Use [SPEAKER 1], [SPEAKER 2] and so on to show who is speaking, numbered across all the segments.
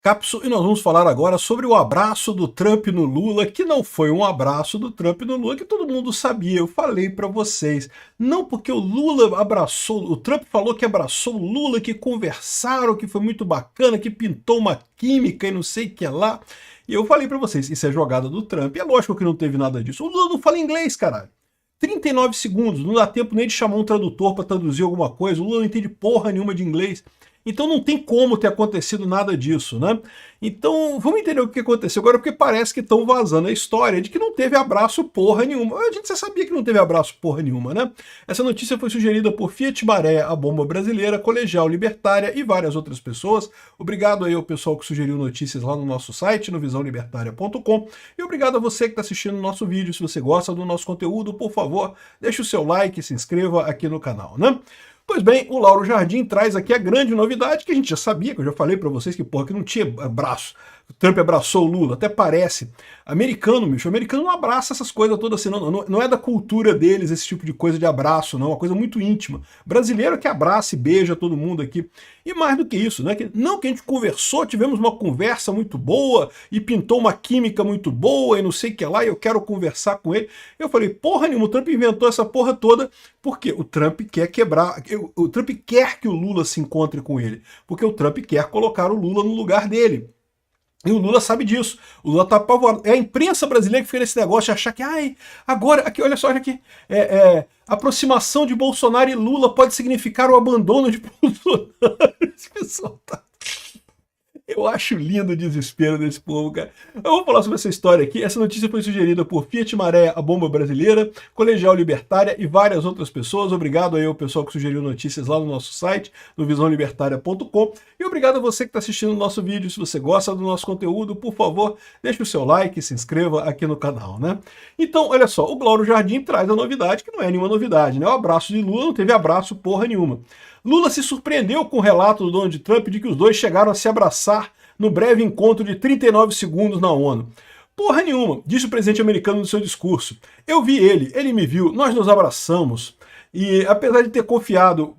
[SPEAKER 1] Cápsula, e nós vamos falar agora sobre o abraço do Trump no Lula, que não foi um abraço do Trump no Lula, que todo mundo sabia, eu falei para vocês. Não porque o Lula abraçou, o Trump falou que abraçou o Lula, que conversaram, que foi muito bacana, que pintou uma química e não sei o que lá. E eu falei para vocês, isso é jogada do Trump. É lógico que não teve nada disso. O Lula não fala inglês, caralho. 39 segundos, não dá tempo nem de chamar um tradutor para traduzir alguma coisa. O Lula não entende porra nenhuma de inglês. Então não tem como ter acontecido nada disso, né? Então vamos entender o que aconteceu agora, porque parece que estão vazando a história de que não teve abraço porra nenhuma. A gente já sabia que não teve abraço porra nenhuma, né? Essa notícia foi sugerida por Fiat Maré, a Bomba Brasileira, Colegial Libertária e várias outras pessoas. Obrigado aí ao pessoal que sugeriu notícias lá no nosso site, no visãolibertaria.com. E obrigado a você que está assistindo o nosso vídeo. Se você gosta do nosso conteúdo, por favor, deixe o seu like e se inscreva aqui no canal, né? Pois bem, o Lauro Jardim traz aqui a grande novidade, que a gente já sabia, que eu já falei para vocês que, porra, que não tinha abraço. O Trump abraçou o Lula, até parece. Americano, bicho, americano não abraça essas coisas todas assim, não é da cultura deles esse tipo de coisa de abraço, não, é uma coisa muito íntima. Brasileiro que abraça e beija todo mundo aqui. E mais do que isso, né? Não que a gente conversou, tivemos uma conversa muito boa e pintou uma química muito boa e não sei o que lá, e eu quero conversar com ele. Eu falei, porra nenhuma, o Trump inventou essa porra toda porque o Trump quer quebrar, o Trump quer que o Lula se encontre com ele, porque o Trump quer colocar o Lula no lugar dele. E o Lula sabe disso. O Lula tá apavorado. É a imprensa brasileira que fica nesse negócio de achar que, ai, agora, aqui, olha só, olha aqui, aproximação de Bolsonaro e Lula pode significar o abandono de Bolsonaro. Esse pessoal tá... Eu acho lindo o desespero desse povo, cara. Eu vou falar sobre essa história aqui. Essa notícia foi sugerida por Fiat Maré, a Bomba Brasileira, Colegial Libertária e várias outras pessoas. Obrigado aí ao pessoal que sugeriu notícias lá no nosso site, no visãolibertaria.com. E obrigado a você que está assistindo o nosso vídeo. Se você gosta do nosso conteúdo, por favor, deixe o seu like e se inscreva aqui no canal, né? Então, olha só, o Lauro Jardim traz a novidade, que não é nenhuma novidade, né? O abraço de Lula não teve abraço porra nenhuma. Lula se surpreendeu com o relato do Donald Trump de que os dois chegaram a se abraçar no breve encontro de 39 segundos na ONU. Porra nenhuma, disse o presidente americano no seu discurso. Eu vi ele me viu, nós nos abraçamos. E apesar de ter confirmado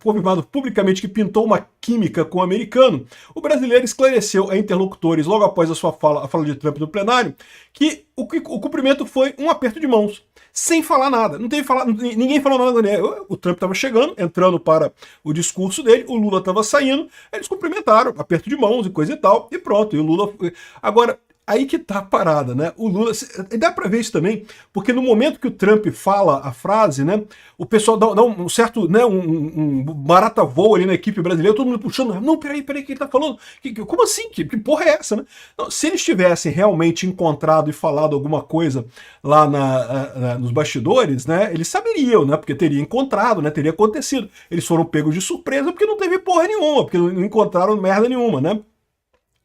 [SPEAKER 1] publicamente que pintou uma química com o americano, o brasileiro esclareceu a interlocutores logo após a fala de Trump no plenário que o cumprimento foi um aperto de mãos, sem falar nada. Não teve ninguém falou nada, né? O Trump estava chegando, entrando para o discurso dele, o Lula estava saindo, eles cumprimentaram, aperto de mãos e coisa e tal, e pronto. E o Lula... Agora, aí que tá a parada, né? O Lula... Dá pra ver isso também, porque no momento que o Trump fala a frase, né? O pessoal dá um certo, né? Um barata voo ali na equipe brasileira, todo mundo puxando. Não, peraí, o que ele tá falando? Como assim? Que porra é essa, né? Não, se eles tivessem realmente encontrado e falado alguma coisa lá nos bastidores, né? Eles saberiam, né? Porque teria encontrado, né? Teria acontecido. Eles foram pegos de surpresa porque não teve porra nenhuma, porque não encontraram merda nenhuma, né?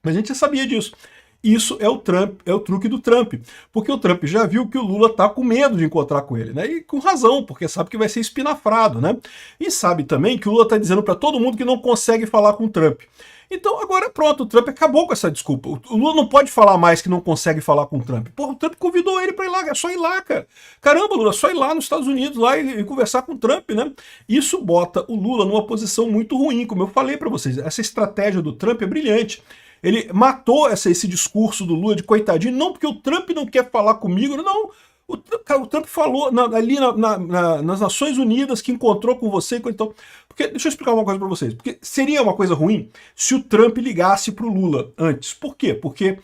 [SPEAKER 1] Mas a gente já sabia disso. Isso é o Trump, é o truque do Trump, porque o Trump já viu que o Lula tá com medo de encontrar com ele, né? E com razão, porque sabe que vai ser espinafrado, né? E sabe também que o Lula tá dizendo para todo mundo que não consegue falar com o Trump. Então agora pronto, o Trump acabou com essa desculpa. O Lula não pode falar mais que não consegue falar com o Trump. Porra, o Trump convidou ele para ir lá, é só ir lá, cara. Caramba, Lula, é só ir lá nos Estados Unidos lá e conversar com o Trump, né? Isso bota o Lula numa posição muito ruim, como eu falei para vocês. Essa estratégia do Trump é brilhante. Ele matou esse discurso do Lula de coitadinho, não porque o Trump não quer falar comigo, não. O Trump falou ali nas Nações Unidas que encontrou com você. Então, porque, deixa eu explicar uma coisa para vocês. Porque seria uma coisa ruim se o Trump ligasse para o Lula antes. Por quê? Porque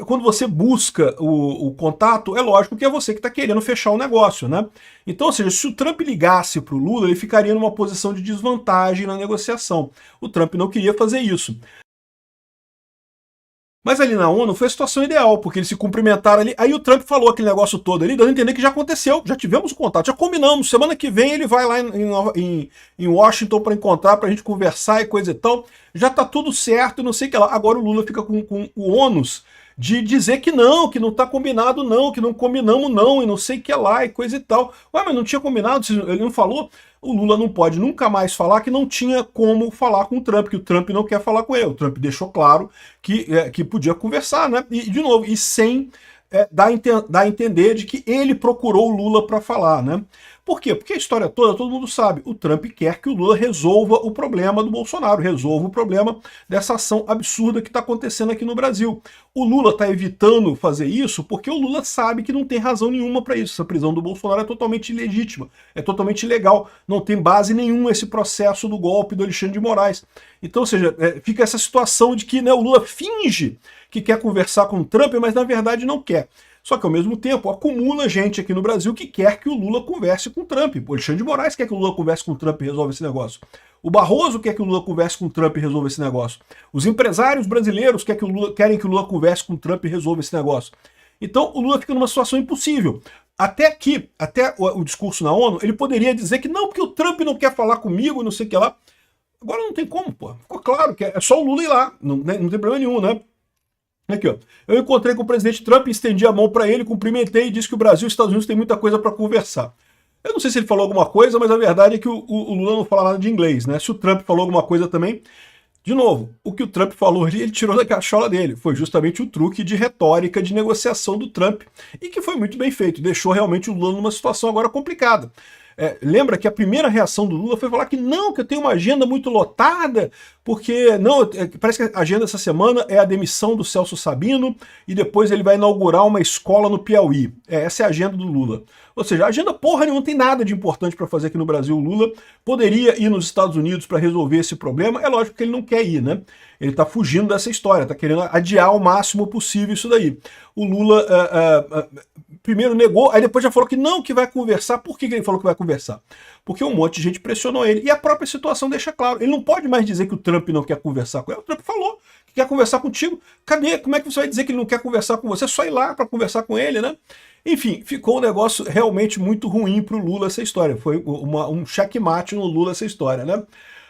[SPEAKER 1] quando você busca o contato, é lógico que é você que está querendo fechar o negócio, né? Então, ou seja, se o Trump ligasse para o Lula, ele ficaria numa posição de desvantagem na negociação. O Trump não queria fazer isso. Mas ali na ONU foi a situação ideal, porque eles se cumprimentaram ali. Aí o Trump falou aquele negócio todo ali, dando a entender que já aconteceu, já tivemos contato, já combinamos. Semana que vem ele vai lá em Washington para encontrar, para a gente conversar e coisa e tal. Já tá tudo certo, não sei o que lá. Agora o Lula fica com o ônus de dizer que não tá combinado não, que não combinamos não, e não sei o que lá, e coisa e tal. Ué, mas não tinha combinado, ele não falou? O Lula não pode nunca mais falar que não tinha como falar com o Trump, que o Trump não quer falar com ele. O Trump deixou claro que podia conversar, né? E, de novo, e sem dar a entender de que ele procurou o Lula para falar, né? Por quê? Porque a história toda, todo mundo sabe, o Trump quer que o Lula resolva o problema do Bolsonaro, resolva o problema dessa ação absurda que está acontecendo aqui no Brasil. O Lula está evitando fazer isso porque o Lula sabe que não tem razão nenhuma para isso. Essa prisão do Bolsonaro é totalmente ilegítima, é totalmente ilegal, não tem base nenhuma esse processo do golpe do Alexandre de Moraes. Então, ou seja, fica essa situação de que, né, o Lula finge que quer conversar com o Trump, mas na verdade não quer. Só que ao mesmo tempo acumula gente aqui no Brasil que quer que o Lula converse com o Trump. O Alexandre de Moraes quer que o Lula converse com o Trump e resolva esse negócio. O Barroso quer que o Lula converse com o Trump e resolva esse negócio. Os empresários brasileiros querem que o Lula converse com o Trump e resolva esse negócio. Então o Lula fica numa situação impossível. Até o discurso na ONU, ele poderia dizer que não, porque o Trump não quer falar comigo, não sei o que lá. Agora não tem como, pô. Ficou claro que é só o Lula ir lá, não tem problema nenhum, né? Aqui, ó. Eu encontrei com o presidente Trump, estendi a mão para ele, cumprimentei e disse que o Brasil e os Estados Unidos têm muita coisa para conversar. Eu não sei se ele falou alguma coisa, mas a verdade é que o Lula não fala nada de inglês, né? Se o Trump falou alguma coisa também, de novo, o que o Trump falou ali, ele tirou da cachola dele. Foi justamente o truque de retórica, de negociação do Trump, e que foi muito bem feito. Deixou realmente o Lula numa situação agora complicada. Lembra que a primeira reação do Lula foi falar que não, que eu tenho uma agenda muito lotada, porque não, parece que a agenda essa semana é a demissão do Celso Sabino e depois ele vai inaugurar uma escola no Piauí. Essa é a agenda do Lula. Ou seja, a agenda porra nenhuma, não tem nada de importante para fazer aqui no Brasil. O Lula poderia ir nos Estados Unidos para resolver esse problema, é lógico que ele não quer ir, né? Ele está fugindo dessa história, está querendo adiar o máximo possível isso daí. O Lula primeiro negou, aí depois já falou que não, que vai conversar. Por que ele falou que vai conversar? Porque um monte de gente pressionou ele. E a própria situação deixa claro. Ele não pode mais dizer que o Trump não quer conversar com ele. O Trump falou que quer conversar contigo. Cadê? Como é que você vai dizer que ele não quer conversar com você? É só ir lá para conversar com ele, né? Enfim, ficou um negócio realmente muito ruim para o Lula essa história. Foi um checkmate no Lula essa história, né?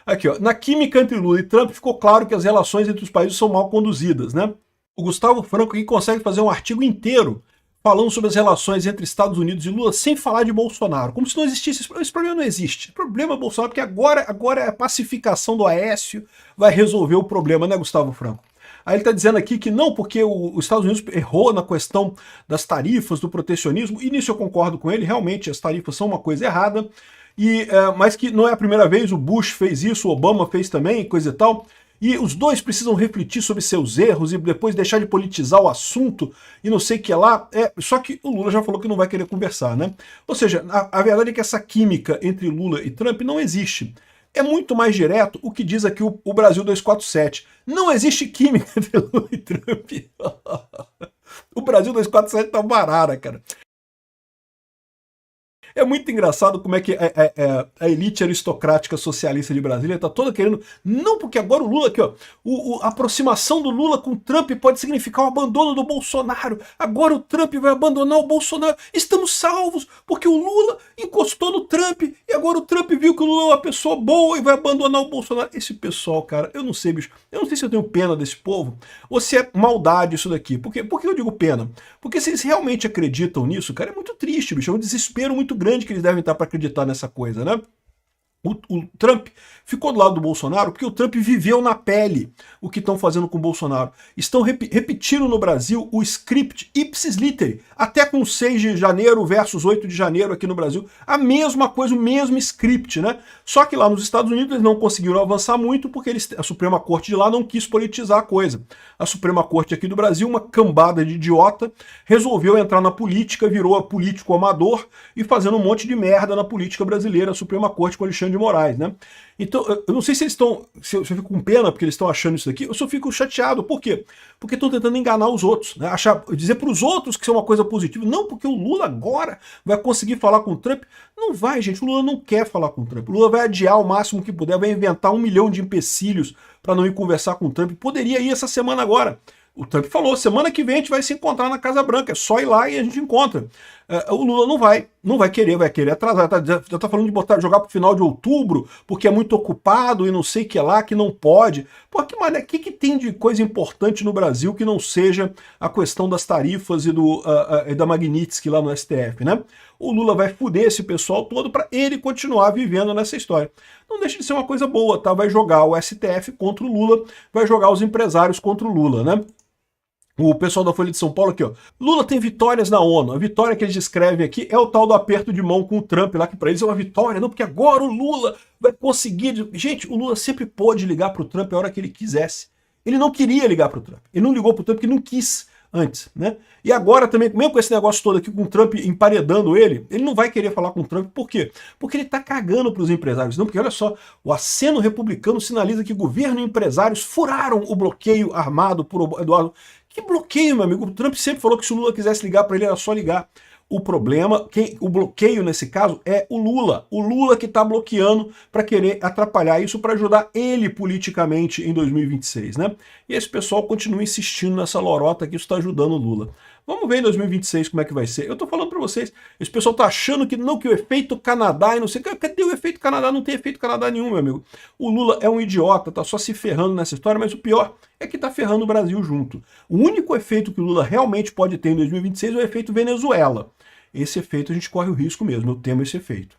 [SPEAKER 1] Aqui, ó, na química entre Lula e Trump ficou claro que as relações entre os países são mal conduzidas, né? O Gustavo Franco aqui consegue fazer um artigo inteiro falando sobre as relações entre Estados Unidos e Lula sem falar de Bolsonaro, como se não existisse. Esse problema não existe. O problema é Bolsonaro, porque agora a pacificação do Aécio vai resolver o problema, né, Gustavo Franco? Aí ele está dizendo aqui que não, porque os Estados Unidos errou na questão das tarifas, do protecionismo, e nisso eu concordo com ele, realmente as tarifas são uma coisa errada, mas que não é a primeira vez, o Bush fez isso, o Obama fez também, coisa e tal, e os dois precisam refletir sobre seus erros e depois deixar de politizar o assunto e não sei o que lá. Só que o Lula já falou que não vai querer conversar, né? Ou seja, a verdade é que essa química entre Lula e Trump não existe. É muito mais direto o que diz aqui o Brasil 247. Não existe química entre Lula e Trump. O Brasil 247 tá barara, cara. É muito engraçado como é que a elite aristocrática socialista de Brasília está toda querendo... Não, porque agora o Lula aqui, ó, a aproximação do Lula com o Trump pode significar o abandono do Bolsonaro. Agora o Trump vai abandonar o Bolsonaro. Estamos salvos, porque o Lula encostou no Trump e agora o Trump viu que o Lula é uma pessoa boa e vai abandonar o Bolsonaro. Esse pessoal, cara, eu não sei, bicho. Eu não sei se eu tenho pena desse povo ou se é maldade isso daqui. Por que eu digo pena? Porque se eles realmente acreditam nisso, cara, é muito triste, bicho. É um desespero muito grande que eles devem estar para acreditar nessa coisa, né? O Trump ficou do lado do Bolsonaro porque o Trump viveu na pele o que estão fazendo com o Bolsonaro. Estão repetindo no Brasil o script ipsis literi, até com 6 de janeiro versus 8 de janeiro aqui no Brasil. A mesma coisa, o mesmo script, né? Só que lá nos Estados Unidos eles não conseguiram avançar muito porque a Suprema Corte de lá não quis politizar a coisa. A Suprema Corte aqui do Brasil, uma cambada de idiota, resolveu entrar na política, virou político amador e fazendo um monte de merda na política brasileira, a Suprema Corte com Alexandre de Moraes, né? Então, eu não sei se eles estão... Se eu fico com pena porque eles estão achando isso daqui, eu só fico chateado. Por quê? Porque estão tentando enganar os outros, né? Dizer para os outros que isso é uma coisa positiva. Não, porque o Lula agora vai conseguir falar com o Trump. Não vai, gente. O Lula não quer falar com o Trump. O Lula vai adiar o máximo que puder, vai inventar 1 milhão de empecilhos para não ir conversar com o Trump. Poderia ir essa semana agora. O Trump falou, semana que vem a gente vai se encontrar na Casa Branca, é só ir lá e a gente encontra. O Lula não vai querer atrasar, já tá falando de jogar pro final de outubro, porque é muito ocupado e não sei o que lá, que não pode. Pô, que tem de coisa importante no Brasil que não seja a questão das tarifas e da Magnitsky lá no STF, né? O Lula vai fuder esse pessoal todo para ele continuar vivendo nessa história. Não deixa de ser uma coisa boa, tá? Vai jogar o STF contra o Lula, vai jogar os empresários contra o Lula, né? O pessoal da Folha de São Paulo aqui, ó. Lula tem vitórias na ONU. A vitória que eles descrevem aqui é o tal do aperto de mão com o Trump lá, que para eles é uma vitória, não, porque agora o Lula vai conseguir. Gente, o Lula sempre pôde ligar pro Trump a hora que ele quisesse. Ele não queria ligar pro Trump. Ele não ligou pro Trump porque não quis antes, né? E agora também, mesmo com esse negócio todo aqui, com o Trump emparedando ele não vai querer falar com o Trump. Por quê? Porque ele tá cagando pros empresários. Não, porque olha só, o aceno republicano sinaliza que governo e empresários furaram o bloqueio armado por Eduardo. Que bloqueio, meu amigo? O Trump sempre falou que se o Lula quisesse ligar para ele era só ligar. O problema, o bloqueio nesse caso é o Lula. O Lula que está bloqueando para querer atrapalhar isso para ajudar ele politicamente em 2026, né? E esse pessoal continua insistindo nessa lorota que isso está ajudando o Lula. Vamos ver em 2026 como é que vai ser. Eu tô falando para vocês, esse pessoal tá achando que não, que o efeito Canadá e não sei o que. Cadê o efeito Canadá? Não tem efeito Canadá nenhum, meu amigo. O Lula é um idiota, tá só se ferrando nessa história, mas o pior é que tá ferrando o Brasil junto. O único efeito que o Lula realmente pode ter em 2026 é o efeito Venezuela. Esse efeito a gente corre o risco mesmo, eu temo esse efeito.